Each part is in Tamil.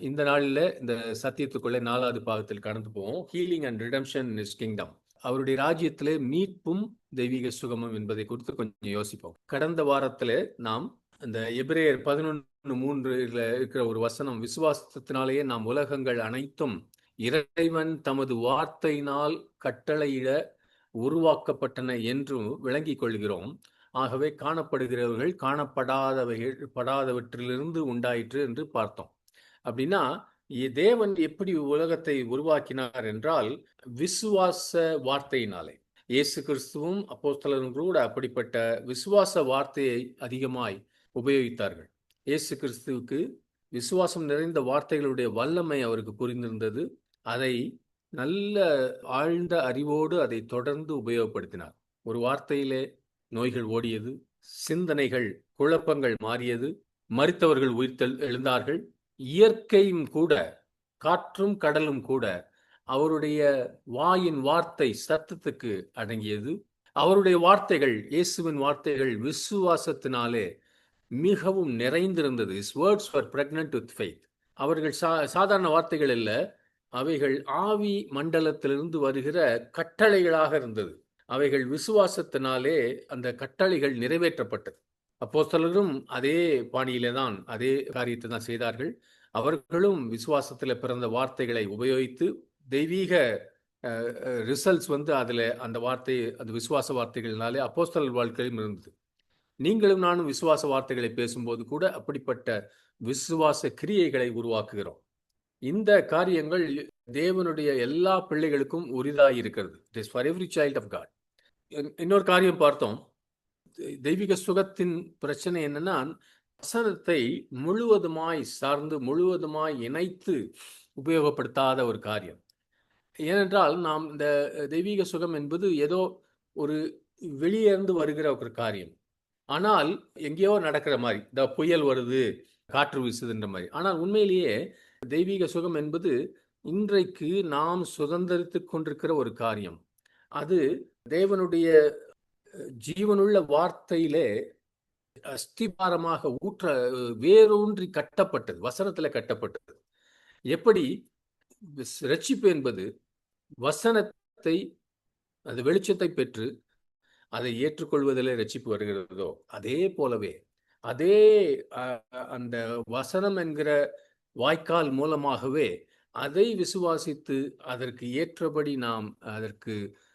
இந்த நாளில் இந்த சத்தியத்துக்குள்ளே 4வது பாகத்தில் கடந்து போவோம். Healing and redemption in his kingdom. அவருடைய ராஜ்யத்திலே மீட்பும் தெய்வீக சுகமும் என்பதை குறித்து கொஞ்சம் யோசிப்போம். கடந்த வாரத்திலே நாம் இந்த எபிரேயர் 11:3 இருக்கிற ஒரு வசனம், விசுவாசத்தினாலேயே நாம் உலகங்கள் அனைத்தும் இறைவன் தமது வார்த்தையினால் கட்டளையிட உருவாக்கப்பட்டன என்று விளங்கிக் கொள்கிறோம். ஆகவே காணப்படுகிறவர்கள் காணப்படாதவற்றிலிருந்து உண்டாயிற்று என்று பார்த்தோம். அப்படின்னா தேவன் எப்படி உலகத்தை உருவாக்கினார் என்றால் விசுவாச வார்த்தையினாலே. இயேசு கிறிஸ்துவும் அப்போஸ்தலரும் கூட அப்படிப்பட்ட விசுவாச வார்த்தையை அதிகமாய் உபயோகித்தார்கள். இயேசு கிறிஸ்துவுக்கு விசுவாசம் நிறைந்த வார்த்தைகளுடைய வல்லமை அவருக்கு புரிந்திருந்தது. அதை நல்ல ஆழ்ந்த அறிவோடு அதை தொடர்ந்து உபயோகப்படுத்தினார். ஒரு வார்த்தையிலே நோய்கள் ஓடியது, சிந்தனைகள் குழப்பங்கள் மாறியது, மரித்தவர்கள் எழுந்தார்கள். இயற்கையும் கூட, காற்றும் கடலும் கூட அவருடைய வாயின் வார்த்தை சத்தத்துக்கு அடங்கியது. அவருடைய வார்த்தைகள், இயேசுவின் வார்த்தைகள் விசுவாசத்தினாலே மிகவும் நிறைந்திருந்தது. His words were pregnant with faith. அவர்கள் சாதாரண வார்த்தைகள் அல்ல, அவைகள் ஆவி மண்டலத்திலிருந்து வருகிற கட்டளைகளாக இருந்தது. அவைகள் விசுவாசத்தினாலே அந்த கட்டளைகள் நிறைவேற்றப்பட்டது. அப்போஸ்தலரும் அதே பாணியிலே தான் அதே காரியத்தை தான் செய்தார்கள். அவர்களும் விசுவாசத்தில் பிறந்த வார்த்தைகளை உபயோகித்து தெய்வீக ரிசல்ட்ஸ் அதில் அந்த வார்த்தை, அந்த விசுவாச வார்த்தைகளினாலே அப்போஸ்தலர் வாழ்க்கையிலும் இருந்தது. நீங்களும் நானும் விசுவாச வார்த்தைகளை பேசும்போது கூட அப்படிப்பட்ட விசுவாச கிரியைகளை உருவாக்குகிறோம். இந்த காரியங்கள் தேவனுடைய எல்லா பிள்ளைகளுக்கும் உரிதாய் இருக்கிறது. It is for every child of God. இன்னொரு காரியம் பார்த்தோம். தெய்வீக சுகத்தின் பிரச்சனை என்னன்னா, வசனத்தை முழுவதுமாய் சார்ந்து முழுவதுமாய் இணைத்து உபயோகப்படுத்தாத ஒரு காரியம். ஏனென்றால் நாம் இந்த தெய்வீக சுகம் என்பது ஏதோ ஒரு வெளியே இருந்து வருகிற ஒரு காரியம். ஆனால் எங்கேயோ நடக்கிற மாதிரி, இந்த புயல் வருது, காற்று வீசுதுன்ற மாதிரி. ஆனால் உண்மையிலேயே தெய்வீக சுகம் என்பது இன்றைக்கு நாம் சுதந்திரித்து கொண்டிருக்கிற ஒரு காரியம். அது தேவனுடைய ஜீவனுள்ள வார்த்தையிலே அஸ்திபாரமாக வேரூன்றி கட்டப்பட்டது, வசனத்தில் கட்டப்பட்டது. எப்படி ரட்சிப்பு என்பது வசனத்தை, அது வெளிச்சத்தை பெற்று அதை ஏற்றுக்கொள்வதிலே ரட்சிப்பு வருகிறதோ, அதே போலவே அதே அந்த வசனம் என்கிற வாய்க்கால் மூலமாகவே அதை விசுவாசித்து அதற்கு ஏற்றபடி நாம்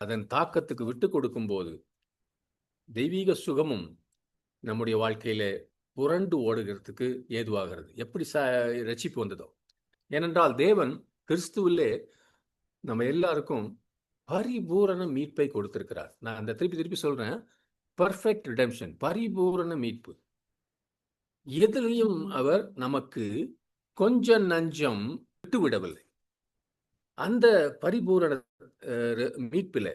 அதன் தாக்கத்துக்கு விட்டு கொடுக்கும் போது தெய்வீக சுகமும் நம்முடைய வாழ்க்கையில புரண்டு ஓடுகிறதுக்கு ஏதுவாகிறது. எப்படி ரட்சிப்பு வந்ததோ. ஏனென்றால் தேவன் கிறிஸ்துவிலே நம்ம எல்லாருக்கும் பரிபூரண மீட்பை கொடுத்திருக்கிறார். நான் அந்த திருப்பி சொல்றேன், பர்ஃபெக்ட் ரிடெம்ஷன், பரிபூரண மீட்பு. எதிலையும் அவர் நமக்கு கொஞ்சம் நஞ்சம் விட்டுவிடவில்லை. அந்த பரிபூரண மீட்பில,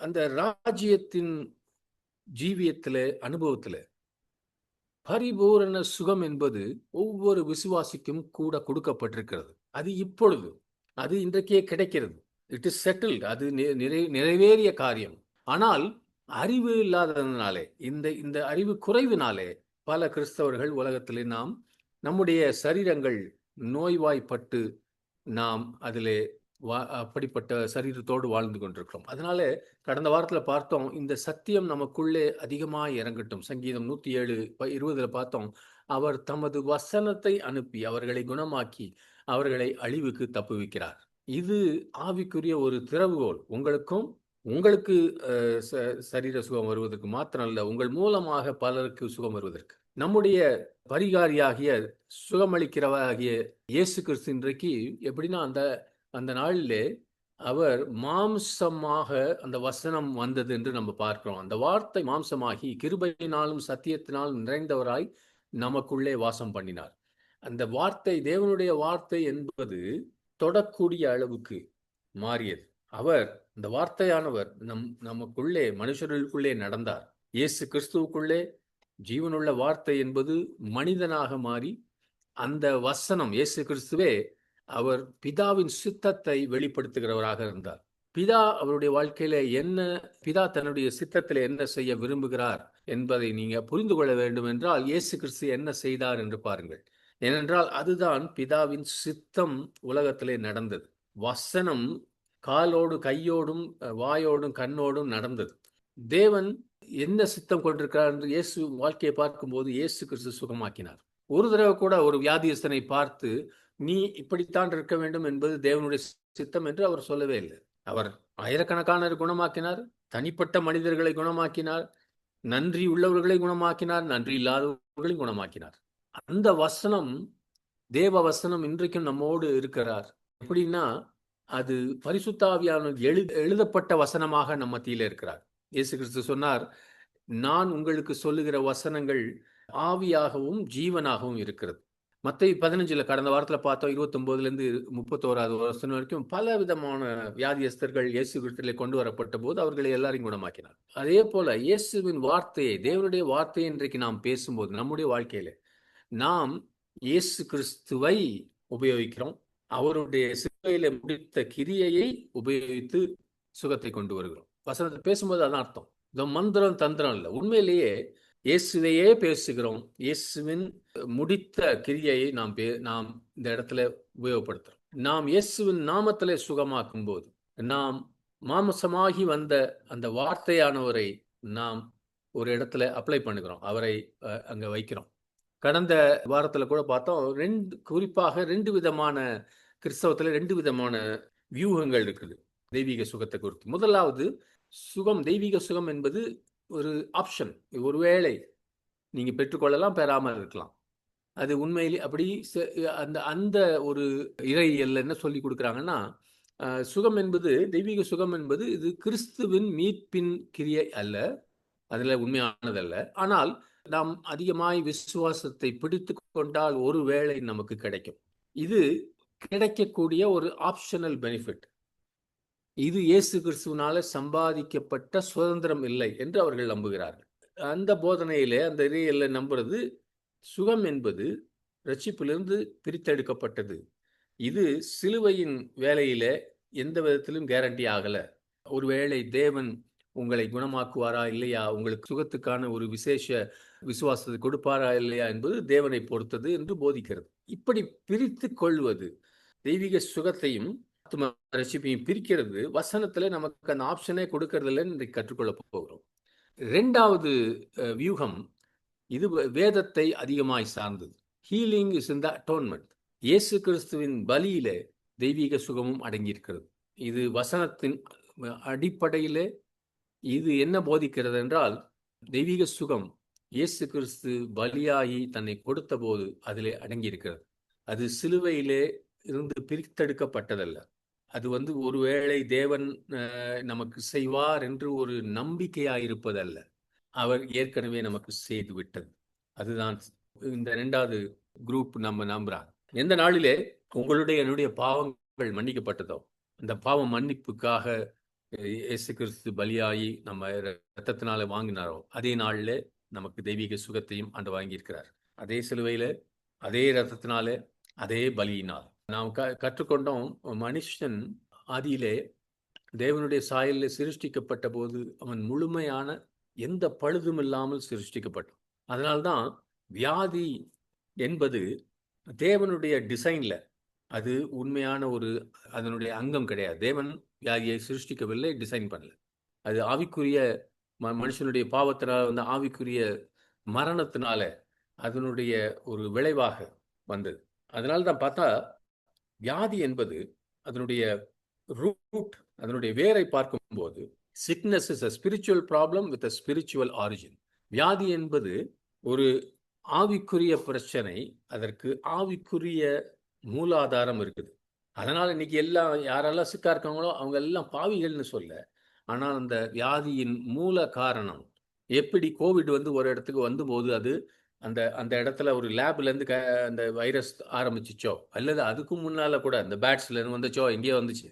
அந்த ராஜ்யத்தின் ஜீவியத்திலே, அனுபவத்திலே பரிபூரண சுகம் என்பது ஒவ்வொரு விசுவாசிக்கும் கூட கொடுக்கப்பட்டிருக்கிறது. அது இப்பொழுது, அது இன்றைக்கே கிடைக்கிறது. It is settled. அது நிறைவேறிய காரியம். ஆனால் அறிவு இல்லாததுனாலே, இந்த அறிவு குறைவினாலே பல கிறிஸ்தவர்கள் உலகத்திலே நம்முடைய சரீரங்கள் நோய்வாய்ப்பட்டு நாம் அதிலே அப்படிப்பட்ட சரீரத்தோடு வாழ்ந்து கொண்டிருக்கிறோம். அதனால கடந்த வாரத்தில் பார்த்தோம், இந்த சத்தியம் நமக்குள்ளே அதிகமாக இறங்கட்டும். சங்கீதம் 107:20 பார்த்தோம், அவர் தமது வசனத்தை அனுப்பி அவர்களை குணமாக்கி அவர்களை அழிவுக்கு தப்புவிக்கிறார். இது ஆவிக்குரிய ஒரு திறவுகோல். உங்களுக்கு சரீர சுகம் வருவதற்கு மாத்திரமல்ல, உங்கள் மூலமாக பலருக்கு சுகம் வருவதற்கு. நம்முடைய பரிகாரியாகிய சுகமளிக்கிறவராகிய இயேசு கிறிஸ்து இன்றைக்கு எப்படின்னா, அந்த நாளிலே அவர் மாம்சமாக அந்த வசனம் வந்தது என்று நம்ம பார்க்கிறோம். அந்த வார்த்தை மாம்சமாகி கிருபையினாலும் சத்தியத்தினாலும் நிறைந்தவராய் நமக்குள்ளே வாசம் பண்ணினார். அந்த வார்த்தை, தேவனுடைய வார்த்தை என்பது தொடக்கூடிய அளவுக்கு மாறியது. அவர், இந்த வார்த்தையானவர் நமக்குள்ளே, மனுஷர்களுக்குள்ளே நடந்தார். இயேசு கிறிஸ்துவுக்குள்ளே ஜீவனுள்ள வார்த்தை என்பது மனிதனாக மாறி, அந்த வசனம் இயேசு கிறிஸ்துவே அவர் பிதாவின் சித்தத்தை வெளிப்படுத்துகிறவராக இருந்தார். பிதா அவருடைய வாழ்க்கையில பிதா தன்னுடைய சித்தத்தில் என்ன செய்ய விரும்புகிறார் என்பதை நீங்க புரிந்து கொள்ள வேண்டும் என்றால், இயேசு கிறிஸ்து என்ன செய்தார் என்று பாருங்கள். ஏனென்றால் அதுதான் பிதாவின் சித்தம் உலகத்திலே நடந்தது. வசனம் காலோடு கையோடும் வாயோடும் கண்ணோடும் நடந்தது. தேவன் என்ன சித்தம் கொண்டிருக்கிறார் என்று இயேசு வாழ்க்கையை பார்க்கும்போது இயேசு கிறிஸ்து சுகமாக்கினார். ஒரு தடவை கூட ஒரு வியாதியஸ்தனை பார்த்து நீ இப்படித்தான் இருக்க வேண்டும் என்பது தேவனுடைய சித்தம் என்று அவர் சொல்லவே இல்லை. அவர் ஆயிரக்கணக்கான குணமாக்கினார், தனிப்பட்ட மனிதர்களை குணமாக்கினார், நன்றி உள்ளவர்களை குணமாக்கினார், நன்றி இல்லாதவர்களை குணமாக்கினார். அந்த வசனம், தேவ வசனம் இன்றைக்கும் நம்மோடு இருக்கிறார். எப்படின்னா அது பரிசுத்த ஆவியானவர் எழுதப்பட்ட வசனமாக நம்ம மத்தியில இருக்கிறார். இயேசு கிறிஸ்து சொன்னார், நான் உங்களுக்கு சொல்லுகிற வசனங்கள் ஆவியாகவும் ஜீவனாகவும் இருக்கிறது. மத்தேயு 15 கடந்த வாரத்தில் பார்த்தோம், 29 31 வருஷம் வரைக்கும் பல விதமான வியாதியஸ்தர்கள் இயேசு கிறிஸ்துவிலே கொண்டு வரப்பட்ட போது அவர்களை எல்லாரையும் குணமாக்கினார். அதே போல இயேசுவின் வார்த்தையை, தேவனுடைய வார்த்தையை இன்றைக்கு நாம் பேசும்போது நம்முடைய வாழ்க்கையில நாம் இயேசு கிறிஸ்துவை உபயோகிக்கிறோம். அவருடைய சிலுவையில முடித்த கிரியையை உபயோகித்து சுகத்தை கொண்டு வருகிறோம். வசனத்தை பேசும்போது அதான் அர்த்தம். இந்த மந்திரம் தந்திரம் இல்லை, உண்மையிலேயே இயேசுவையே பேசுகிறோம். இயேசுவின் முடித்த கிரியையை நாம் இந்த இடத்துல உபயோகப்படுத்துறோம். நாம் இயேசுவின் நாமத்திலே சுகமாக்கும் போது நாம் மாம்சமாகி வந்த அந்த வார்த்தையானவரை நாம் ஒரு இடத்துல அப்ளை பண்ணுகிறோம், அவரை அங்க வைக்கிறோம். கடந்த வாரத்துல கூட பார்த்தோம், குறிப்பாக 2 விதமான கிறிஸ்தவத்துல 2 விதமான வியூகங்கள் இருக்குது தெய்வீக சுகத்தை குறித்து. முதலாவது சுகம், தெய்வீக சுகம் என்பது ஒரு ஆப்ஷன். ஒருவேளை நீங்க பெற்றுக்கொள்ளலாம், பெறாமல் இருக்கலாம். அது உண்மையிலே அப்படி அந்த ஒரு இறையியல்ல என்ன சொல்லி கொடுக்குறாங்கன்னா, சுகம் என்பது, தெய்வீக சுகம் என்பது இது கிறிஸ்துவின் மீட்பின் கிரியை அல்ல, அதுல உண்மையானதல்ல. ஆனால் நாம் அதிகமாய் விசுவாசத்தை பிடித்து கொண்டால் ஒருவேளை நமக்கு கிடைக்கும். இது கிடைக்கக்கூடிய ஒரு ஆப்ஷனல் பெனிஃபிட். இது இயேசு கிறிஸ்துவினால சம்பாதிக்கப்பட்ட சுதந்திரம் இல்லை என்று அவர்கள் நம்புகிறார்கள். அந்த போதனையிலே, அந்த இறையியல்ல நம்புறது, சுகம் என்பது ரட்சிப்பிலிருந்து பிரித்தெடுக்கப்பட்டது. இது சிலுவையின் வேலையில எந்த விதத்திலும் கேரண்டி ஆகல. ஒருவேளை தேவன் உங்களை குணமாக்குவாரா இல்லையா, உங்களுக்கு சுகத்துக்கான ஒரு விசேஷ விசுவாசத்தை கொடுப்பாரா இல்லையா என்பது தேவனை பொறுத்தது என்று போதிக்கிறது. இப்படி பிரித்து கொள்வது தெய்வீக சுகத்தையும் ரட்சிப்பையும் பிரிக்கிறது. வசனத்துல நமக்கு அந்த ஆப்ஷனே கொடுக்கறது இல்லைன்னு இன்றைக்கு கற்றுக்கொள்ள போகிறோம். 2வது வியூகம், இது வேதத்தை அதிகமாய் சார்ந்தது. Healing is in the atonement. இயேசு கிறிஸ்துவின் பலியிலே தெய்வீக சுகமும் அடங்கியிருக்கிறது. இது வசனத்தின் அடிப்படையிலே இது என்ன போதிக்கிறது என்றால், தெய்வீக சுகம் இயேசு கிறிஸ்து பலியாகி தன்னை கொடுத்த போது அதிலே அடங்கியிருக்கிறது. அது சிலுவையிலே இருந்து பிரித்தெடுக்கப்பட்டதல்ல. அது ஒருவேளை தேவன் நமக்கு செய்வார் என்று ஒரு நம்பிக்கையாயிருப்பதல்ல, அவர் ஏற்கனவே நமக்கு செய்து விட்டது. அதுதான் இந்த 2வது குரூப் நம்ம நம்புறாங்க. எந்த நாளிலே உங்களுடைய என்னுடைய பாவங்கள் மன்னிக்கப்பட்டதோ, அந்த பாவ மன்னிப்புக்காக இயேசு கிறிஸ்து பலியாகி நம்ம ரத்தத்தினால வாங்கினாரோ, அதே நாளில் நமக்கு தெய்வீக சுகத்தையும் ஆண்டு வாங்கியிருக்கிறார். அதே சிலுவையில, அதே ரத்தத்தினால, அதே பலியினால் நாம் கற்றுக்கொண்டோம். மனுஷன் ஆதியிலே தேவனுடைய சாயலில் சிருஷ்டிக்கப்பட்ட போது அவன் முழுமையான எந்த பழுதும் இல்லாமல் சிருஷ்டிக்கப்பட்டான். அதனால்தான் வியாதி என்பது தேவனுடைய டிசைன்ல, அது உண்மையான ஒரு அதனுடைய அங்கம் கிடையாது. தேவன் வியாதியை சிருஷ்டிக்கவில்லை, டிசைன் பண்ணல. அது ஆவிக்குரிய மனுஷனுடைய பாவத்தினால் ஆவிக்குரிய மரணத்தினால அதனுடைய ஒரு விளைவாக வந்தது. அதனால்தான் பார்த்தா வியாதி என்பது அதனுடைய ரூட், அதனுடைய வேரை பார்க்கும்போது, sickness is a spiritual problem with a spiritual origin. வியாதி என்பது ஒரு ஆவிக்குரிய பிரச்சனை, அதற்கு ஆவிக்குரிய மூலாதாரம் இருக்குது. அதனால இன்னைக்கு எல்லாம் யாரெல்லாம் சிக்கா இருக்காங்களோ அவங்க எல்லாம் பாவிகள்னு சொல்ல, ஆனால் அந்த வியாதியின் மூல காரணம், எப்படி கோவிட் ஒரு இடத்துக்கு வந்தபோது அது அந்த அந்த இடத்துல ஒரு லேப்லேருந்து அந்த வைரஸ் ஆரம்பிச்சிச்சோ, அல்லது அதுக்கு முன்னால கூட அந்த பேட்ஸ்லேருந்து வந்துச்சோ, எங்கேயோ வந்துச்சு.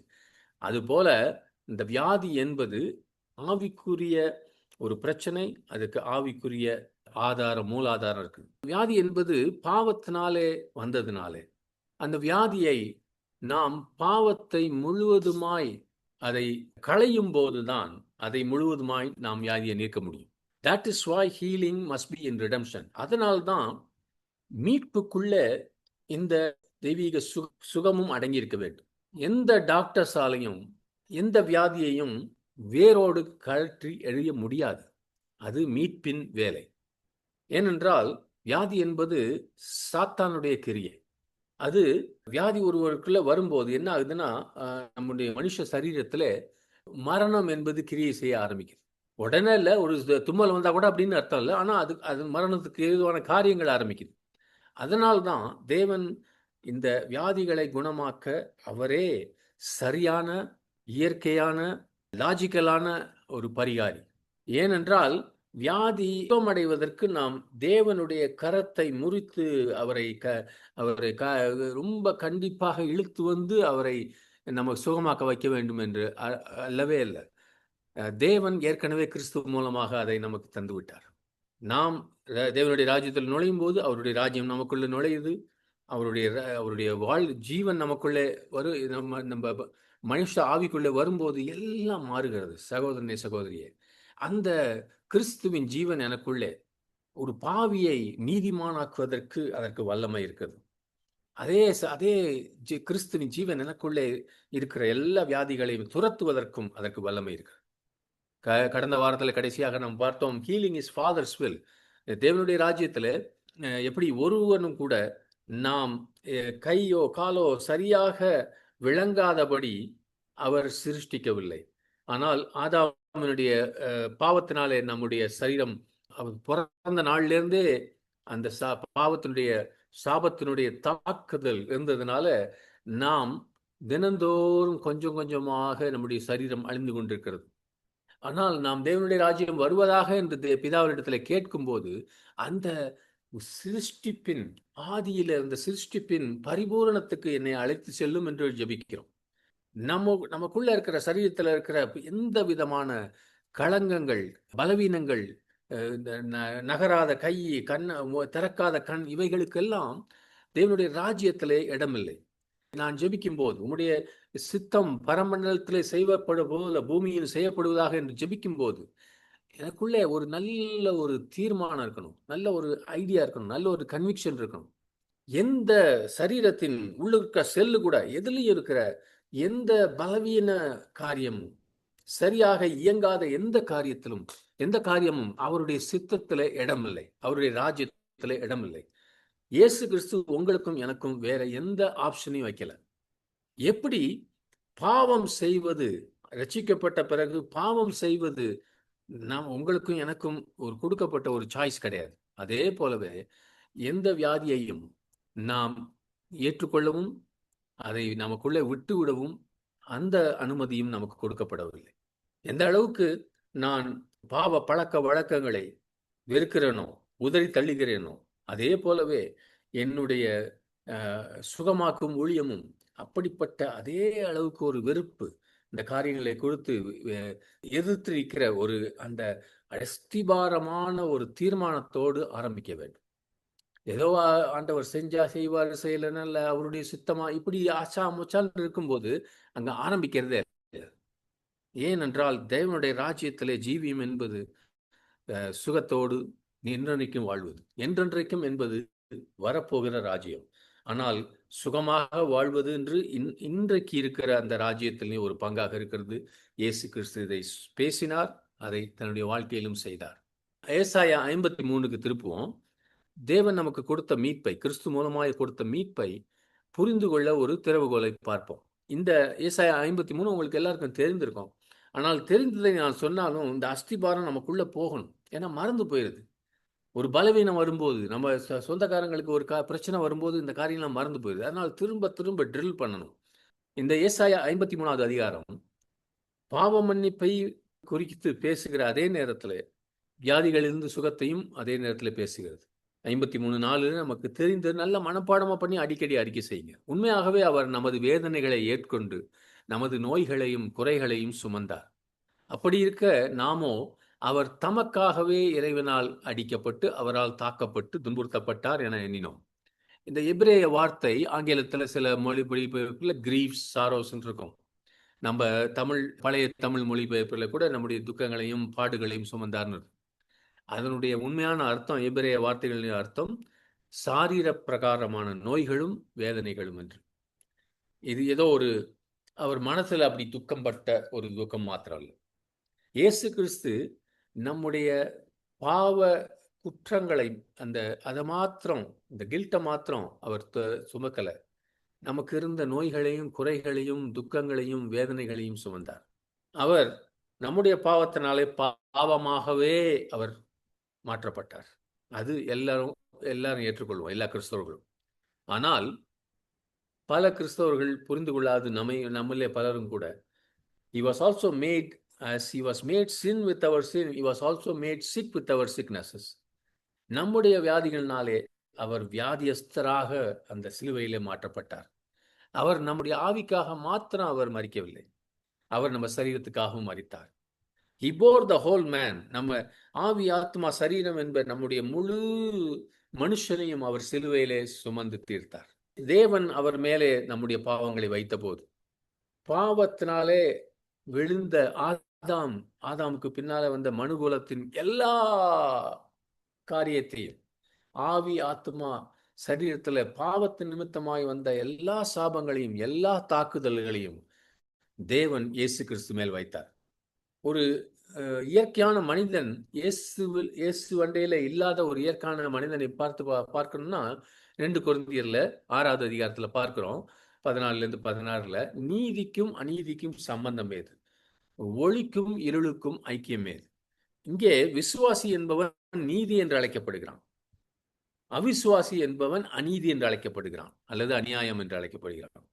அதுபோல இந்த வியாதி என்பது ஆவிக்குரிய ஒரு பிரச்சனை, அதுக்கு ஆவிக்குரிய ஆதாரம், மூலாதாரம் இருக்கு. வியாதி என்பது பாவத்தினாலே வந்ததுனாலே, அந்த வியாதியை நாம் பாவத்தை முழுவதுமாய் அதை களையும் போதுதான் அதை முழுவதுமாய் நாம் வியாதியை நீக்க முடியும். That is why healing must be in redemption. அதனால்தான் மீட்புக்குள்ள இந்த தெய்வீக சுகமும் அடங்கியிருக்க வேண்டும். எந்த டாக்டர்ஸாலையும் எந்த வியாதியையும் வேரோடு கழற்றி எழிய முடியாது. அது மீட்பின் வேலை. ஏனென்றால் வியாதி என்பது சாத்தானுடைய கிரியை. அது வியாதி ஒருவருக்குள்ள வரும்போது என்ன ஆகுதுன்னா, நம்முடைய மனுஷ சரீரத்துல மரணம் என்பது கிரியை செய்ய ஆரம்பிக்குது. உடனே இல்ல, ஒரு தும்மல் வந்தா கூட அப்படின்னு அர்த்தம் இல்லை. ஆனா அது அது மரணத்துக்கு ஏதுவான காரியங்கள் ஆரம்பிக்குது. அதனால்தான் தேவன் இந்த வியாதிகளை குணமாக்க அவரே சரியான, இயற்கையான, லாஜிக்கலான ஒரு பரிகாரி. ஏனென்றால் வியாதி சுகமடைவதற்கு நாம் தேவனுடைய கரத்தை முறித்து அவரை ரொம்ப கண்டிப்பாக இழுத்து வந்து அவரை நம்ம சுகமாக்க வைக்க வேண்டும் என்று அல்லவே இல்லை. தேவன் ஏற்கனவே கிறிஸ்துவ மூலமாக அதை நமக்கு தந்து விட்டார். நாம் தேவனுடைய ராஜ்யத்தில் நுழையும் போது அவருடைய ராஜ்யம் நமக்குள்ள நுழையுது. அவருடைய ஜீவன் நமக்குள்ளே நம்ம மனுஷ ஆவிக்குள்ளே வரும்போது எல்லாம் மாறுகிறது. சகோதரனே, சகோதரியே, அந்த கிறிஸ்துவின் ஜீவன் எனக்குள்ளே ஒரு பாவியை நீதிமானாக்குவதற்கு அதற்கு வல்லமை இருக்கிறது. அதே அதே கிறிஸ்துவின் ஜீவன் எனக்குள்ளே இருக்கிற எல்லா வியாதிகளையும் துரத்துவதற்கும் அதற்கு வல்லமை இருக்கு. கடந்த வாரத்தில் கடைசியாக நாம் பார்த்தோம், ஹீலிங் இஸ் ஃபாதர்ஸ் வில். தேவனுடைய ராஜ்யத்தில் எப்படி ஒருவனும் கூட நாம் கையோ காலோ சரியாக விளங்காதபடி அவர் சிருஷ்டிக்கவில்லை. ஆனால் ஆதாமினுடைய பாவத்தினாலே நம்முடைய சரீரம் பிறந்த நாளிலிருந்தே அந்த பாவத்தினுடைய சாபத்தினுடைய தாக்குதல் இருந்ததுனால நாம் தினந்தோறும் கொஞ்சம் கொஞ்சமாக நம்முடைய சரீரம் அழிந்து கொண்டிருக்கிறது. ஆனால் நாம் தேவனுடைய ராஜ்யம் வருவதாக என்று பிதாவினிடத்தில் கேட்கும்போது அந்த சிருஷ்டிப்பின் ஆதியில இருந்த சிருஷ்டிப்பின் பரிபூரணத்துக்கு என்னை அழைத்து செல்லும் என்று ஜெபிக்கிறோம். நமக்குள்ள இருக்கிற சரீரத்தில் இருக்கிற எந்த விதமான களங்கங்கள், பலவீனங்கள், நகராத கை, திறக்காத கண், இவைகளுக்கெல்லாம் தேவனுடைய ராஜ்யத்திலே இடமில்லை. நான் ஜெபிக்கும் போது உம்முடைய சித்தம் பரமண்டலத்திலே செய்யப்படும் போது பூமியில் செய்யப்படுவதாக என்று ஜெபிக்கும் போது எனக்குள்ளே ஒரு நல்ல ஒரு தீர்மானம் இருக்கணும், நல்ல ஒரு ஐடியா இருக்கணும், நல்ல ஒரு கன்விக்ஷன் இருக்கணும். எந்த சரீரத்தின் உள்ள செல்லு கூட எதுலையும் இருக்கிற எந்த பலவீன காரியமும், சரியாக இயங்காத எந்த காரியமும் அவருடைய சித்தத்திலே இடமில்லை, அவருடைய ராஜ்யத்திலே இடமில்லை. இயேசு கிறிஸ்து உங்களுக்கும் எனக்கும் வேற எந்த ஆப்ஷனையும் வைக்கல. எப்படி பாவம் செய்வது, ரட்சிக்கப்பட்ட பிறகு பாவம் செய்வது உங்களுக்கும் எனக்கும் ஒரு கொடுக்கப்பட்ட ஒரு சாய்ஸ் கிடையாது. அதே போலவே எந்த வியாதியையும் நாம் ஏற்றுக்கொள்ளவும் அதை நமக்குள்ளே விட்டு விடவும் அந்த அனுமதியும் நமக்கு கொடுக்கப்படவில்லை. எந்த அளவுக்கு நான் பாவ பழக்க வழக்கங்களை வெறுக்கிறேனோ, உதறி தள்ளுகிறேனோ, அதே போலவே என்னுடைய சுகமாக்கும் ஊழியமும் அப்படிப்பட்ட அதே அளவுக்கு ஒரு வெறுப்பு இந்த காரியங்களை கொடுத்து எதிர்த்து இருக்கிற ஒரு அந்த அஸ்திபாரமான ஒரு தீர்மானத்தோடு ஆரம்பிக்க வேண்டும். ஏதோ ஆண்டவர் செஞ்சா செய்வார், செய்யலன்னா இல்லை, அவருடைய சித்தமா, இப்படி ஆச்சா முச்சால் இருக்கும்போது அங்க ஆரம்பிக்கிறதே. ஏனென்றால் தேவனுடைய ராஜ்யத்திலே ஜீவியம் என்பது சுகத்தோடு என்றென்றைக்கும் வாழ்வது, என்றென்றைக்கும் என்பது வரப்போகிற ராஜ்யம். ஆனால் சுகமாக வாழ்வது என்று இன்றைக்கு இருக்கிற அந்த ராஜ்யத்திலே ஒரு பங்காக இருக்கிறது. இயேசு கிறிஸ்து இதை பேசினார், அதை தன்னுடைய வாழ்க்கையிலும் செய்தார். ஏசாயா 53க்கு திருப்புவோம். தேவன் நமக்கு கொடுத்த மீட்பை, கிறிஸ்து மூலமாய் கொடுத்த மீட்பை புரிந்து கொள்ள ஒரு திறவுகோலை பார்ப்போம். இந்த ஏசாயா 53 உங்களுக்கு எல்லாருக்கும் தெரிந்திருக்கும். ஆனால் தெரிந்ததை நான் சொன்னாலும் இந்த அஸ்திபாரம் நமக்குள்ள போகணும். ஏன்னா மறந்து போயிருது. ஒரு பலவீனம் வரும்போது, நம்ம சொந்தக்காரங்களுக்கு ஒரு பிரச்சனை வரும்போது இந்த காரியம்லாம் மறந்து போயிருது. அதனால் திரும்ப திரும்ப ட்ரில் பண்ணணும். இந்த ஏசாயா 53வது அதிகாரம் பாவ மன்னிப்பை குறித்து பேசுகிற அதே நேரத்தில் வியாதிகளிலிருந்து சுகத்தையும் அதே நேரத்தில் பேசுகிறது. 53:4 நமக்கு தெரிந்து நல்ல மனப்பாடமா பண்ணி அடிக்கடி அறிக்கை செய்யுங்க. உண்மையாகவே அவர் நமது வேதனைகளை ஏற்கொண்டு நமது நோய்களையும் குறைகளையும் சுமந்தார். அப்படி இருக்க நாமோ அவர் தமக்காகவே இறைவனால் அடிக்கப்பட்டு அவரால் தாக்கப்பட்டு துன்புறுத்தப்பட்டார் என எண்ணினோம். இந்த எபிரேய வார்த்தை ஆங்கிலத்தில் சில மொழிபெயர்ப்புல கிரீவ்ஸ், சாரோஸ் இருக்கும். நம்ம பழைய தமிழ் மொழிபெயர்ப்பில் கூட நம்முடைய துக்கங்களையும் பாடுகளையும் சுமந்தார்னு. அதனுடைய உண்மையான அர்த்தம், எபிரேய வார்த்தைகளின் அர்த்தம் சாரீர பிரகாரமான நோய்களும் வேதனைகளும் என்று. இது ஏதோ அவர் மனசுல அப்படி துக்கம் பட்ட ஒரு துக்கம் மாத்திரம் இல்லை. இயேசு கிறிஸ்து நம்முடைய பாவ குற்றங்களை அதை மாத்திரம், இந்த கில்ட்டை மாத்திரம் அவர் சுமக்கல. நமக்கு இருந்த நோய்களையும் குறைகளையும் துக்கங்களையும் வேதனைகளையும் சுமந்தார். அவர் நம்முடைய பாவத்தினாலே பாவமாகவே அவர் மாற்றப்பட்டார். அது எல்லாரும் ஏற்றுக்கொள்வோம், எல்லா கிறிஸ்தவர்களும். ஆனால் பல கிறிஸ்தவர்கள் புரிந்து கொள்ளாது நம்மளே பலரும் கூட, he was also made, as he was made sin with our sin, he was also made sick with our sicknesses. நம்முடைய வியாதிகளினாலே அவர் வியாதியஸ்தராக அந்த சிலுவையிலே மாற்றப்பட்டார். அவர் நம்முடைய ஆவிக்காக மாத்திரம் அவர் மரிக்கவில்லை, அவர் நம்ம சரீரத்துக்காகவும் மரித்தார். He bore the whole man. நம்ம ஆவி ஆத்மா சரீரம் என்ப நம்முடைய முழு மனுஷனையும் அவர் சிலுவையிலே சுமந்து தீர்த்தார். தேவன் அவர் மேலே நம்முடைய பாவங்களை வைத்த போது, பாவத்தினாலே விழுந்த ஆதாமுக்கு பின்னாலே வந்த மனுகுலத்தின் எல்லா காரியத்தையும், ஆவி ஆத்மா சரீரத்துல பாவத்தின் நிமித்தமாய் வந்த எல்லா சாபங்களையும் எல்லா தாக்குதல்களையும் தேவன் இயேசு கிறிஸ்து மேல் வைத்தார். ஒரு இயற்கையான மனிதன் இயேசு வண்டையில இல்லாத ஒரு இயற்கையான மனிதனை பார்க்கணும்னா 2 கொரிந்தியர்ல 6வது அதிகாரத்துல பார்க்கிறோம், 14 16 நீதிக்கும் அநீதிக்கும் சம்பந்தம் ஏது, ஒளிக்கும் இருளுக்கும் ஐக்கியம் ஏது. இங்கே விசுவாசி என்பவன் நீதி என்று அழைக்கப்படுகிறான், அவிசுவாசி என்பவன் அநீதி என்று அழைக்கப்படுகிறான் அல்லது அநியாயம் என்று அழைக்கப்படுகிறான்.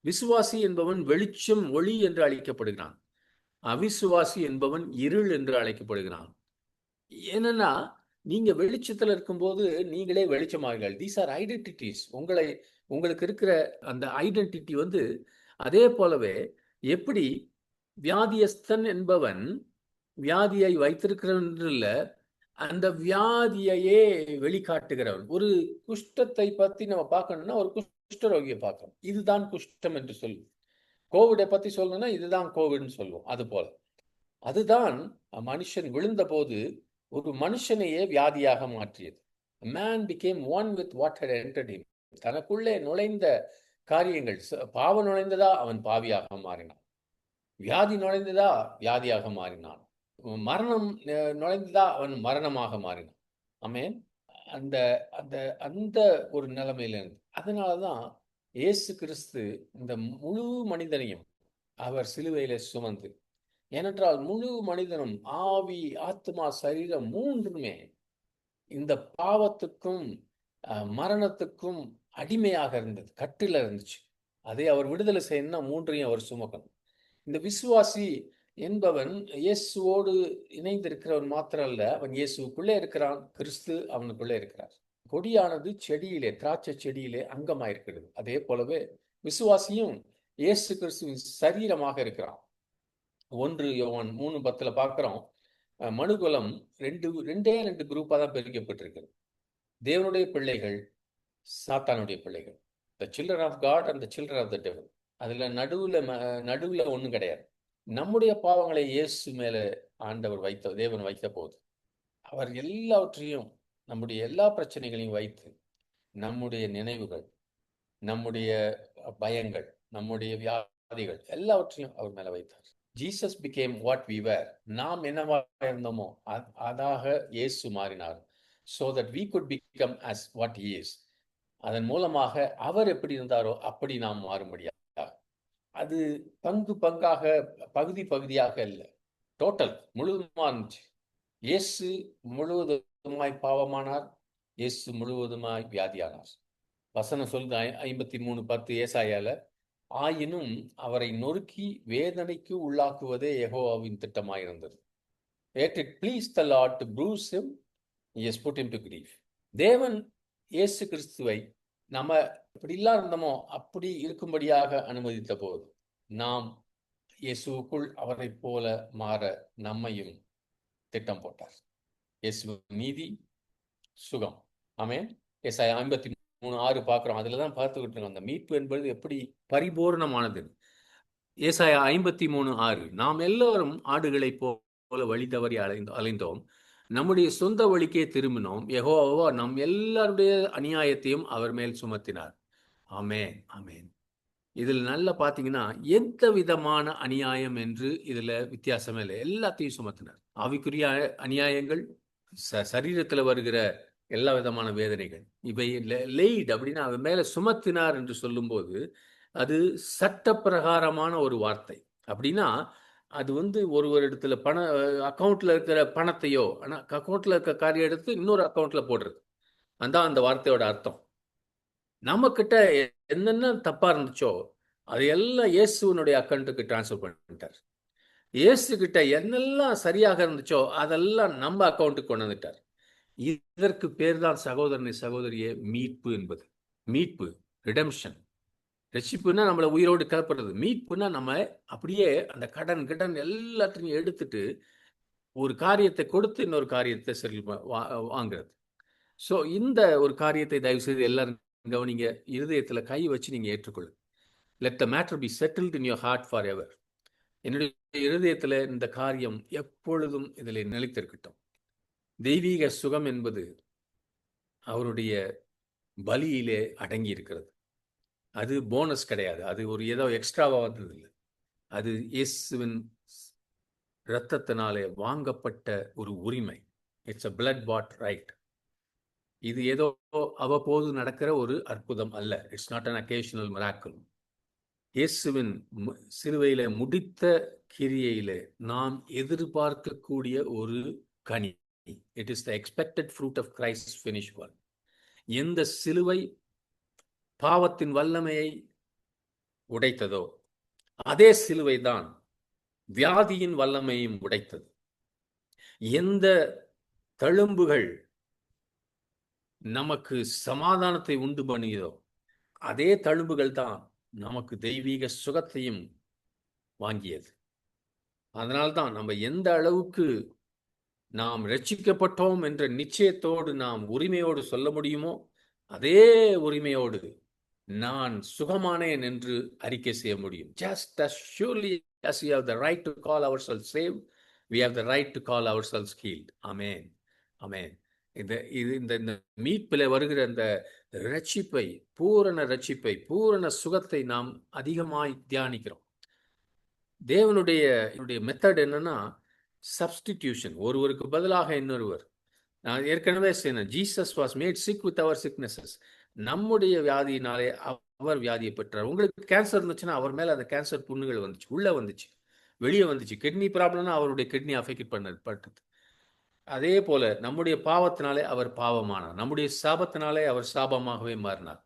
விசுவாசி என்பவன் வெளிச்சம் ஒளி என்று அழைக்கப்படுகிறான், அவிசுவாசி என்பவன் இருள் என்று அழைக்கப்படுகிறான். ஏன்னா நீங்க வெளிச்சத்தில் இருக்கும்போது நீங்களே வெளிச்சமாகிறீர்கள். These are identities. உங்களுக்கு இருக்கிற அந்த ஐடென்டிட்டி அதே போலவே எப்படி வியாதியஸ்தன் என்பவன் வியாதியை வைத்திருக்கிறவன், அந்த வியாதியையே வெளிக்காட்டுகிறவன். ஒரு குஷ்டத்தை பத்தி நம்ம பார்க்கணும்னா ஒரு குஷ்டரோகியை பார்க்கணும், இதுதான் குஷ்டம் என்று சொல்லுவோம். கோவிடை பத்தி சொல்லணும்னா இதுதான் கோவிட்னு சொல்லுவோம். அது போல அதுதான் மனுஷன் விழுந்த போது ஒரு மனுஷனையே வியாதியாக மாற்றியது. Man became one with what had entered him. தனக்குள்ளே நுழைந்த காரியங்கள், பாவம் நுழைந்ததா அவன் பாவியாக மாறினான், வியாதி நுழைந்ததா வியாதியாக மாறினான், மரணம் நுழைந்ததா அவன் மரணமாக மாறினான். ஆமென். அந்த அந்த அந்த ஒரு நிலைமையில இருந்து, அதனாலதான் இயேசு கிறிஸ்து இந்த முழு மனிதனையும் அவர் சிலுவையில சுமந்து, ஏனென்றால் முழு மனிதனும் ஆவி ஆத்மா சரீரம் மூன்றுமே இந்த பாவத்துக்கும் மரணத்துக்கும் அடிமையாக இருந்தது, கட்டில இருந்துச்சு. அதை அவர் விடுதலை செய்யணும்னா மூன்றையும் அவர் சுமக்கணும். இந்த விசுவாசி என்பவன் இயேசுவோடு இணைந்திருக்கிறவன் மாத்திரம் அல்ல, அவன் இயேசுக்குள்ளே இருக்கிறான், கிறிஸ்து அவனுக்குள்ளே இருக்கிறார். கொடியானது செடியிலே, திராட்சை செடியிலே அங்கமாயிருக்கிறது. அதே போலவே விசுவாசியும் இயேசு கிறிஸ்துவின் சரீரமாக இருக்கிறான். 1 யோவான் 3:10 பார்க்கிறோம், மனுகுலம் ரெண்டே குரூப்பா தான் பிரிக்கப்பட்டிருக்கிறது. தேவனுடைய பிள்ளைகள், சாத்தானுடைய பிள்ளைகள். The children of God and the children of the devil. அதுல நடுவுல ஒண்ணும் கிடையாது. நம்முடைய பாவங்களை இயேசு மேல தேவன் வைத்த போது அவர் எல்லாவற்றையும், நம்முடைய எல்லா பிரச்சனைகளையும் வைத்து, நம்முடைய நினைவுகள், நம்முடைய பயங்கள், நம்முடைய வியாதிகள் எல்லாவற்றையும் அவர் மேல வைத்தார். Jesus became what we were. நாம் என்னவாக இருந்தோமோ அதாக இயேசு மாறினார். so that we could become as what he is. அதன் மூலமாக அவர் எப்படி இருந்தாரோ அப்படி நாம் மாறும்படியாக. அது பங்காக, பகுதியாக இல்லை, டோட்டல் முழுவதுமா இருந்துச்சு. இயேசு முழுவதுமாய் பாவமானார், இயேசு முழுவதுமாய் வியாதியானார். வசனம் சொல்லுது 53:10 ஏசாயால, ஆயினும் அவரை நொறுக்கி வேதனைக்கு உள்ளாக்குவதே யெகோவாவின் திட்டமாயிருந்தது. Yet it pleased the Lord to bruise him, he has put him to grief. தேவன் இயேசு கிறிஸ்துவை நம்ம எப்படிலாம் இருந்தோமோ அப்படி இருக்கும்படியாக அனுமதித்த போது, நாம் இயேசுக்குள் அவரை போல மாற நம்மையும் திட்டம் போட்டார். இயேசு நீதி, சுகம். ஆமென். ஏசாயா 53:6 பார்க்கிறோம். அதுலதான் பார்த்துக்கிட்டு இருக்கோம் அந்த மீட்பு என்பது எப்படி பரிபூர்ணமானது. ஏசாயா 53:6, நாம் எல்லாரும் ஆடுகளை போல வழி தவறி அலைந்தோம், நம்முடைய சொந்த வழிக்கே திரும்பினோம். யெகோவா நம் எல்லாருடைய அநியாயத்தையும் அவர் மேல் சுமத்தினார். ஆமென், ஆமென். இதில் நல்லா பார்த்தீங்கன்னா, எந்த விதமான அநியாயம் என்று இதில வித்தியாசமே இல்ல. எல்லாத்தையும் சுமத்தினார். ஆவிக்குரிய அநியாயங்கள், சரீரத்தில வருகிற எல்லா விதமான வேதனைகள். இவை லெய்ட் அப்படின்னா அவர் மேல சுமத்தினார் என்று சொல்லும்போது, அது சட்டப்பிரகாரமான ஒரு வார்த்தை. அப்படின்னா, அது ஒருவரிடத்துல அக்கவுண்ட்ல இருக்கிற பணத்தையோ, ஆனா அக்கவுண்ட்ல இருக்க காரியம் எடுத்து இன்னொரு அக்கவுண்ட்ல போடுறது. அதான் அந்த வார்த்தையோட அர்த்தம். நம்மகிட்ட என்னென்ன தப்பா இருந்துச்சோ, அது எல்லாம் இயேசுவினுடைய அக்கவுண்ட்க்கு ட்ரான்ஸ்ஃபர் பண்ணிட்டார். இயேசு கிட்ட என்னெல்லாம் சரியாக இருந்துச்சோ, அதெல்லாம் நம்ம அக்கவுண்ட்க்கு கொண்டு வந்துட்டார். இதற்கு பேர் தான் சகோதரனே, சகோதரியே மீட்பு என்பது. மீட்பு, ரிடெம்ப்ஷன். ரட்சிப்புன்னா நம்மள உயிரோடு கிளப்புறது. மீட்புன்னா நம்ம அப்படியே அந்த கடன் கிடன் எல்லாத்தையும் எடுத்துட்டு, ஒரு காரியத்தை கொடுத்து இன்னொரு காரியத்தை சரி வாங்குறது. ஸோ இந்த ஒரு காரியத்தை தயவுசெய்து எல்லாரும் கவனிங்க. இருதயத்தில கை வச்சு நீங்க ஏற்றுக்கொள்ளுங்க. Let the matter be settled in your heart forever. என்னுடைய இருதயத்தில இந்த காரியம் எப்பொழுதும் இதிலே நிலைத்திருக்கட்டும். தெய்வீக சுகம் என்பது அவருடைய பலியிலே அடங்கி இருக்கிறது. அது போனஸ் கிடையாது. அது ஒரு ஏதோ எக்ஸ்ட்ராவா வந்தது இல்ல. அது இயேசுவின் இரத்தத்தினாலே வாங்கப்பட்ட ஒரு உரிமை. It's a blood bought right. இது ஏதோ அவ்வப்போது நடக்கிற ஒரு அற்புதம் அல்ல. It's not an occasional miracle. இயேசுவின் சிலுவையிலே முடித்த கிரியையிலே நாம் எதிர்பார்க்கக்கூடிய ஒரு கனி. It is the expected fruit of Christ finish work. எந்த சிலுவை பாவத்தின் வல்லமையை உடைத்ததோ, அதே சிலுவை தான் வியாதியின் வல்லமையும் உடைத்தது. எந்த தழும்புகள் நமக்கு சமாதானத்தை உண்டு பண்ணியதோ, அதே தழும்புகள் தான் நமக்கு தெய்வீக சுகத்தையும் வாங்கியது. அதனால்தான் நம்ம எந்த அளவுக்கு நாம் ரட்சிக்கப்பட்டோம் என்ற நிச்சயத்தோடு நாம் உரிமையோடு சொல்ல முடியுமோ, அதே உரிமையோடு நான் சுகமானேன் என்று அறிக்கை செய்ய முடியும். Just as surely as we have the right to call ourselves saved, we have the right to call ourselves healed. Amen. Amen. இந்த மீட்பிலே வருகிற இந்த ரட்சிப்பை, பூரண ரட்சிப்பை, பூரண சுகத்தை நாம் அதிகமாய் தியானிக்கிறோம். தேவனுடைய மெத்தட் என்னன்னா, சப்ஸ்டிடியூஷன். ஒருவருக்கு பதிலாக இன்னொருவர். நான் ஏற்கனவே சொன்னேன், Jesus was made sick with our sicknesses. நம்முடைய வியாதியினாலே அவர் வியாதியை பெற்றார். உங்களுக்கு கேன்சர் இருந்துச்சுன்னா அவர் மேல அந்த கேன்சர் புண்ணுகள் வந்துச்சு, உள்ள வந்துச்சு, வெளியே வந்துச்சு. கிட்னி ப்ராப்ளம்னா அவருடைய கிட்னி அஃபெக்ட் பட்டது. அதே போல நம்முடைய பாவத்தினாலே அவர் பாவமானார், நம்முடைய சாபத்தினாலே அவர் சாபமாகவே மாறினார்.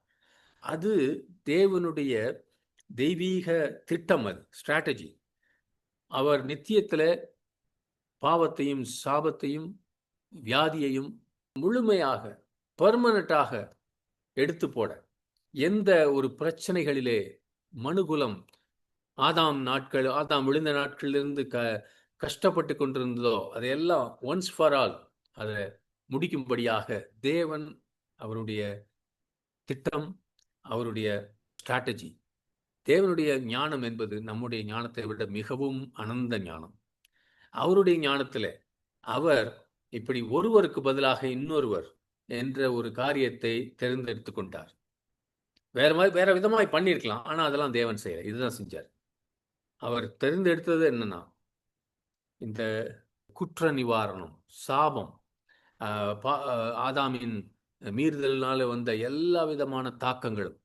அது தேவனுடைய தெய்வீக திட்டம், அது ஸ்ட்ராட்டஜி. அவர் நித்தியத்தில் பாவத்தையும் சாபத்தையும் வியாதியையும் முழுமையாக பெர்மனண்டாக எடுத்து போட, எந்த ஒரு பிரச்சனைகளிலே மனுகுலம் ஆதாம் விழுந்த நாட்களிலிருந்து கஷ்டப்பட்டு கொண்டிருந்ததோ அதையெல்லாம் ஒன்ஸ் ஃபார் ஆல் அதை முடிக்கும்படியாக தேவன் அவருடைய திட்டம், அவருடைய ஸ்ட்ராட்டஜி. தேவனுடைய ஞானம் என்பது நம்முடைய ஞானத்தை விட மிகவும் அனந்த ஞானம். அவருடைய ஞானத்தில் அவர் இப்படி ஒருவருக்கு பதிலாக இன்னொருவர் என்ற ஒரு காரியத்தை தேர்ந்தெடுத்து கொண்டார். வேற விதமாய் பண்ணியிருக்கலாம், ஆனா அதெல்லாம் தேவன் செய்யல. இதுதான் செஞ்சார். அவர் தேர்ந்தெடுத்தது என்னன்னா, இந்த குற்ற நிவாரணம், சாபம், ஆதாமின் மீறுதலினால வந்த எல்லா விதமான தாக்கங்களும்,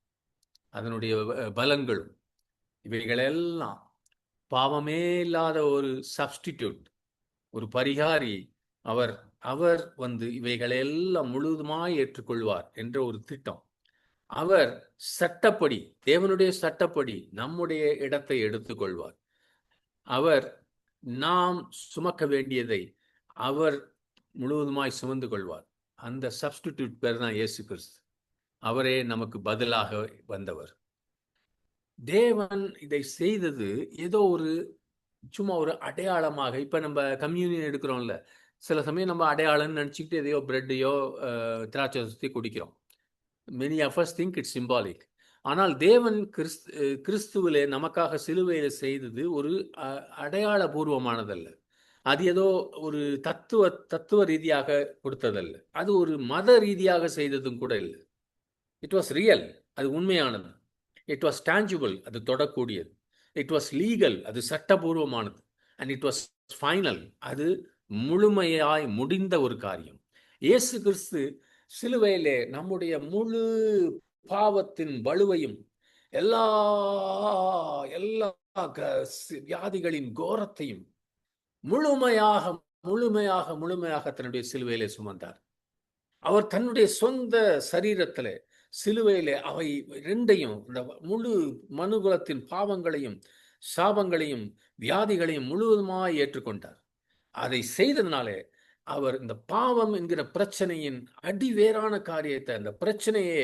அதனுடைய பலன்களும், இவைகளெல்லாம் பாவமே இல்லாத ஒரு சப்ஸ்டிடியூட், ஒரு பரிகாரி அவர் இவைகளெல்லாம் முழுவதுமாய் ஏற்றுக்கொள்வார் என்ற ஒரு திட்டம். அவர் சட்டப்படி, தேவனுடைய சட்டப்படி நம்முடைய இடத்தை எடுத்துக்கொள்வார். அவர் நாம் சுமக்க வேண்டியதை அவர் முழுவதுமாய் சுமந்து கொள்வார். அந்த சப்ஸ்டிடியூட் பேர் தான் இயேசு கிறிஸ்து. அவரே நமக்கு பதிலாக வந்தவர். தேவன் இதை செய்தது ஏதோ சும்மா ஒரு அடையாளமாக. இப்ப நம்ம கம்யூனியன் எடுக்கிறோம்ல, சில சமயம் நம்ம அடையாளம்னு நினைச்சுக்கிட்டு எதையோ பிரெட்டையோ திராட்சை சுற்றி குடிக்கிறோம். many of us think it's symbolic. ஆனால் தேவன் கிறிஸ்துவிலே நமக்காக சிலுவையில் செய்தது ஒரு அடையாள பூர்வமானதல்ல. அது ஏதோ ஒரு தத்துவ ரீதியாக கொடுத்ததல்ல. அது ஒரு மத ரீதியாக செய்ததும் கூட இல்லை. இட் வாஸ் ரியல், அது உண்மையானது. இட் வாஸ் டான்ஜிபிள், அது தொடக்கூடியது. இட் வாஸ் லீகல், அது சட்டபூர்வமானது. அண்ட் இட் வாஸ் ஃபைனல், அது முழுமையாய் முடிந்த ஒரு காரியம். இயேசு கிறிஸ்து சிலுவையிலே நம்முடைய முழு பாவத்தின் வலுவையும் எல்லா எல்லா வியாதிகளின் கோரத்தையும் முழுமையாக முழுமையாக முழுமையாக தன்னுடைய சிலுவையிலே சுமந்தார். அவர் தன்னுடைய சொந்த சரீரத்திலே சிலுவையிலே அவை இரண்டையும், இந்த முழு மனுகுலத்தின் பாவங்களையும் சாபங்களையும் வியாதிகளையும் முழுவதுமாய் ஏற்றுக்கொண்டார். அதை செய்ததுனாலே அவர் இந்த பாவம் என்கிற பிரச்சனையின் அடிவேரான காரியத்தை, அந்த பிரச்சனையே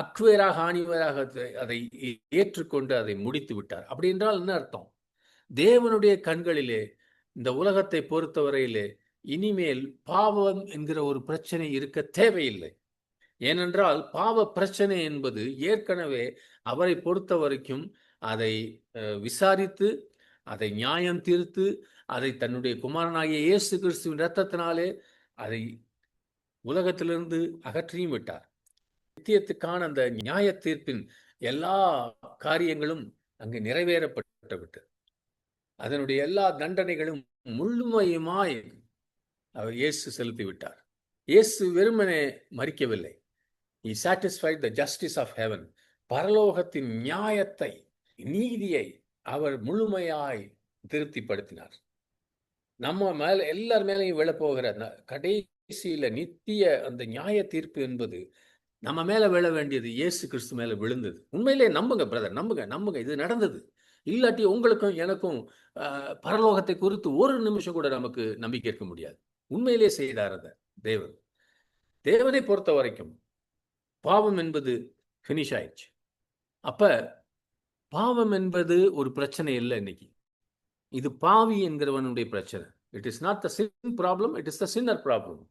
அக்வேராக ஆணிவேராக அதை ஏற்றுக்கொண்டு அதை முடித்து விட்டார். அப்படி என்றால் என்ன அர்த்தம்? தேவனுடைய கண்களிலே இந்த உலகத்தை பொறுத்தவரையிலே இனிமேல் பாவம் என்கிற ஒரு பிரச்சனை இருக்க தேவையில்லை. ஏனென்றால் பாவ பிரச்சனை என்பது ஏற்கனவே அவரை பொறுத்த வரைக்கும் அதை விசாரித்து, அதை நியாயம் தீர்த்து, அதை தன்னுடைய குமாரனாகிய இயேசு கிறிஸ்துவின் இரத்தத்தினாலே அதை உலகத்திலிருந்து அகற்றியும் விட்டார். நித்தியத்துக்கான அந்த நியாய தீர்ப்பின் எல்லா காரியங்களும் அங்கு நிறைவேறப்பட்டு விட்டது. அதனுடைய எல்லா தண்டனைகளும் முழுமையுமாய் அவர் இயேசு செலுத்தி விட்டார். இயேசு வெறுமனே மரிக்கவில்லை. He satisfied the justice of heaven. பரலோகத்தின் நியாயத்தை, நீதியை அவர் முழுமையாய் திருப்திப்படுத்தினார். நம்ம மேல எல்லார் மேலையும் விழப்போகிற கடைசியில நித்திய அந்த நியாய தீர்ப்பு என்பது நம்ம மேல விழ வேண்டியது இயேசு கிறிஸ்து மேல விழுந்தது. உண்மையிலே நம்புங்க பிரதர், நம்புங்க, இது நடந்தது. இல்லாட்டி உங்களுக்கும் எனக்கும் பரலோகத்தை குறித்து ஒரு நிமிஷம் கூட நமக்கு நம்பிக்கை இருக்க முடியாது. உண்மையிலே செய்தார் அதை தேவன். தேவனை பொறுத்த வரைக்கும் பாவம் என்பது ஃபினிஷ் ஆயிடுச்சு. அப்ப பாவம் என்பது ஒரு பிரச்சனை இல்லை. இன்னைக்கு இது பாவி என்கிறவனுடைய பிரச்சனை. It is not the sin problem, it is the sinner problem.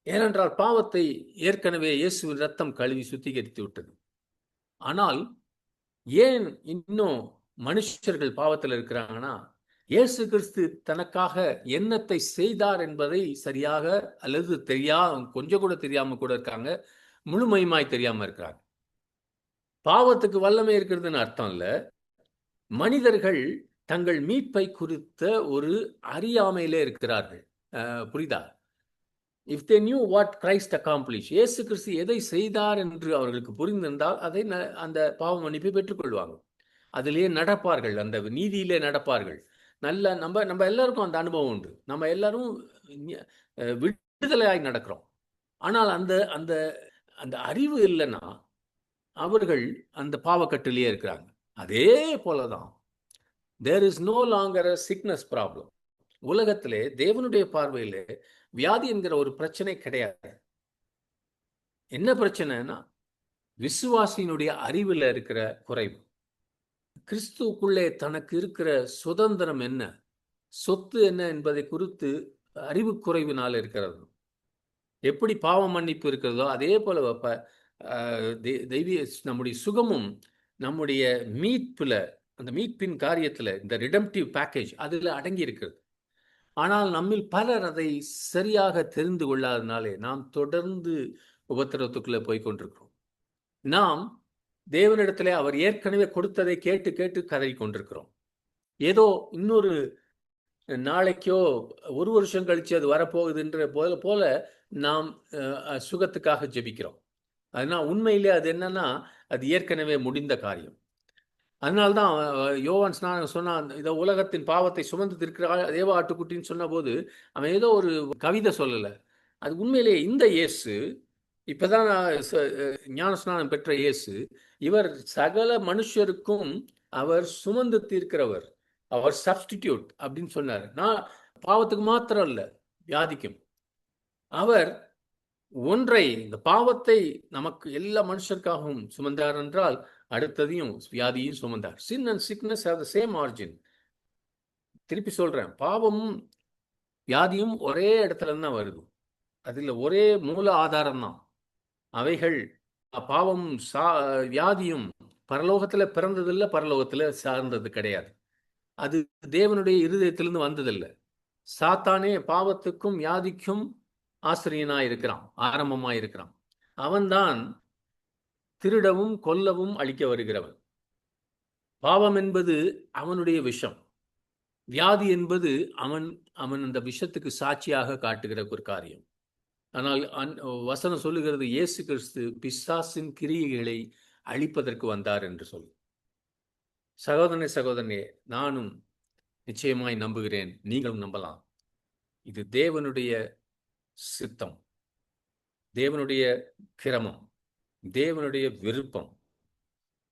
ஏனென்றால் பாவத்தை ஏற்கனவே இயேசுவின் ரத்தம் கழுவி சுத்திகரித்து விட்டது. ஆனால் ஏன் இன்னும் மனுஷர்கள் பாவத்தில் இருக்கிறாங்கன்னா, இயேசு கிறிஸ்து தனக்காக என்னத்தை செய்தார் என்பதை சரியாக அல்லது கொஞ்சம் கூட தெரியாம கூட இருக்காங்க, முழுமையுமாய் தெரியாம இருக்கிறாங்க. பாவத்துக்கு வல்லமை இருக்கிறதுன்னு அர்த்தம் இல்ல. மனிதர்கள் தங்கள் மீட்பை குறித்த ஒரு அறியாமையிலே இருக்கிறார்கள். புரியுதா? If they knew what Christ accomplish, இயேசு கிறிஸ்து எதை செய்தார் என்று அவர்களுக்கு புரிந்திருந்தால் அதை அந்த பாவ மன்னிப்பை பெற்றுக்கொள்வாங்க. அதிலேயே நடப்பார்கள், அந்த நீதியிலே நடப்பார்கள். நல்ல நம்ம எல்லாருக்கும் அந்த அனுபவம் உண்டு. நம்ம எல்லாரும் விடுதலையாய் நடக்கிறோம். ஆனால் அந்த அந்த அந்த அறிவு இல்லைன்னா அவர்கள் அந்த பாவக்கட்டிலேயே இருக்கிறாங்க. அதே போலதான் there is no longer a sickness problem. உலகத்திலே தேவனுடைய பார்வையிலே வியாதி என்கிற ஒரு பிரச்சனை கிடையாது. என்ன பிரச்சனைனா விசுவாசியினுடைய அறிவில் இருக்கிற குறைவு. கிறிஸ்துவுக்குள்ளே தனக்கு இருக்கிற சுதந்திரம் என்ன, சொத்து என்ன என்பதை குறித்து அறிவு குறைவினால் இருக்கிறது. எப்படி பாவ மன்னிப்பு இருக்கிறதோ அதே போல தெய்வீக நம்முடைய சுகமும் நம்முடைய மீட்புல, அந்த மீட்பின் காரியத்துல, இந்த ரிடம்டிவ் பேக்கேஜ் அதுல அடங்கி இருக்கிறது. ஆனால் நம்மில் பலர் அதை சரியாக தெரிந்து கொள்ளாதனாலே நாம் தொடர்ந்து உபத்திரவத்துக்குள்ள போய் கொண்டிருக்கிறோம். நாம் தேவனிடத்திலே அவர் ஏற்கனவே கொடுத்ததை கேட்டு கேட்டு கதறி கொண்டிருக்கிறோம். ஏதோ இன்னொரு நாளைக்கோ ஒரு வருஷம் கழிச்சு அது வரப்போகுதுன்ற போல நாம் சுகத்துக்காக ஜெபிக்கிறோம். அதனால் உண்மையிலே அது என்னன்னா அது ஏற்கனவே முடிந்த காரியம். அதனால்தான் யோவான் ஸ்நானன் சொன்னான், இதை உலகத்தின் பாவத்தை சுமந்து இருக்கிற தேவ ஆட்டுக்குட்டின்னு சொன்ன போது அவன் ஏதோ ஒரு கவிதை சொல்லலை. அது உண்மையிலே இந்த இயேசு இப்பதான் ஞான ஸ்நானம் பெற்ற இயேசு, இவர் சகல மனுஷருக்கும் அவர் சுமந்து தீர்க்கிறவர், அவர் சப்ஸ்டிடியூட் அப்படின்னு சொன்னார். நான் பாவத்துக்கு மாத்திரம் இல்லை, வியாதிக்கும். அவர் ஒன்றை, இந்த பாவத்தை நமக்கு எல்லா மனுஷருக்காகவும் சுமந்தார் என்றால் அடுத்ததையும் வியாதியும் சுமந்தார். Sin and sickness have the same origin. திருப்பி சொல்றேன், பாவமும் வியாதியும் ஒரே இடத்துல தான் வருது. அதுல ஒரே மூல ஆதாரம் தான். அவைகள் பாவமும் வியாதியும் பரலோகத்துல பிறந்ததில்லை, பரலோகத்துல சார்ந்தது கிடையாது. அது தேவனுடைய இருதயத்திலிருந்து வந்ததில்லை. சாத்தானே பாவத்துக்கும் வியாதிக்கும் ஆசிரியனாயிருக்கிறான், ஆரம்பமாயிருக்கிறான். அவன்தான் திருடவும் கொல்லவும் அழிக்க வருகிறவன். பாவம் என்பது அவனுடைய விஷம், வியாதி என்பது அவன் அவன் அந்த விஷத்துக்கு சாட்சியாக காட்டுகிற ஒரு காரியம். ஆனால் வசனம் சொல்லுகிறது, இயேசு கிறிஸ்து பிசாசின் கிரியைகளை அழிப்பதற்கு வந்தார் என்று சொல்லி. சகோதரனே, நானும் நிச்சயமாய் நம்புகிறேன், நீங்களும் நம்பலாம். இது தேவனுடைய சித்தம், தேவனுடைய கிரமம், தேவனுடைய விருப்பம்.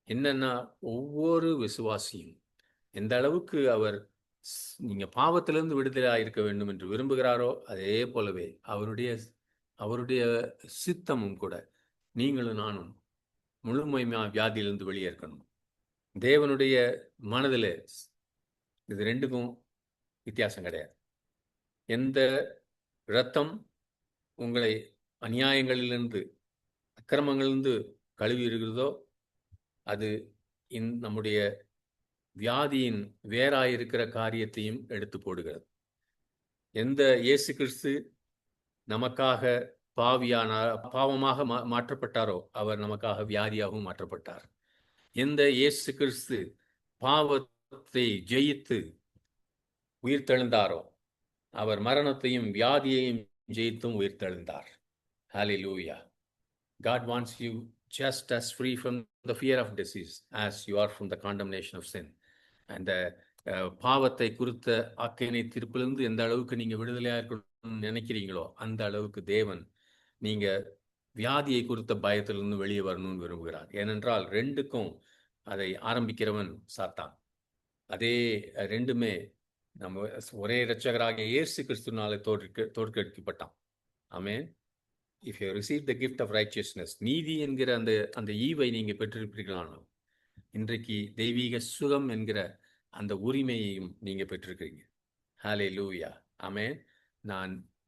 என்னன்னா, ஒவ்வொரு விசுவாசியும் எந்த அளவுக்கு அவர் நீங்க பாவத்திலிருந்து விடுதலையாக இருக்க வேண்டும் என்று விரும்புகிறாரோ, அதே போலவே அவருடைய சித்தமும் கூட நீங்களும் நானும் முழுமையா வியாதியிலிருந்து வெளியே இருக்கணும். தேவனுடைய மனதில் இது ரெண்டுக்கும் வித்தியாசம் கிடையாது. எந்த இரத்தம் உங்களை அநியாயங்களிலிருந்து, அக்கிரமங்களிலிருந்து கழுவி இருக்கிறதோ, அது நம்முடைய வியாதியின் வேறாயிருக்கிற காரியத்தையும் எடுத்து போடுகிறது. எந்த இயேசு கிறிஸ்து நமக்காக பாவமாக மாற்றப்பட்டாரோ, அவர் நமக்காக வியாதியாகவும் மாற்றப்பட்டார். எந்த இயேசு கிறிஸ்து பாவத்தை ஜெயித்து உயிர்த்தெழுந்தாரோ, அவர் மரணத்தையும் வியாதியையும் ஜெயித்தும் உயிர்த்தெழுந்தார். ஹல்லேலூயா. God wants you just as free from the fear of disease as you are from the condemnation of sin. அந்த பாவத்தை குறித்த ஆக்கினை தீர்ப்பிலிருந்து எந்த அளவுக்கு நீங்க விடுதலையா இருக்கணும்னு நினைக்கிறீங்களோ, அந்த அளவுக்கு தேவன் நீங்க வியாதியை குறித்த பயத்திலிருந்து வெளியே வரணும்னு விரும்புகிறார். ஏனென்றால் ரெண்டுக்கும் அதை ஆரம்பிக்கிறவன் சாத்தான். அதே ரெண்டுமே நம்ம ஒரே இரட்சகராகிய இயேசு கிறிஸ்துவினாலே தோற்கடிக்கப்பட்டான். ஆமென். If you receive the gift of righteousness, நீதி என்கிற அந்த ஈவை நீங்க பெற்றிருப்பீர்களானால், இன்றைக்கு தெய்வீக சுகம் என்கிற அந்த உரிமையையும் நீங்க பெற்றிருக்கிறீங்க. ஹல்லேலூயா. ஆமென். நான்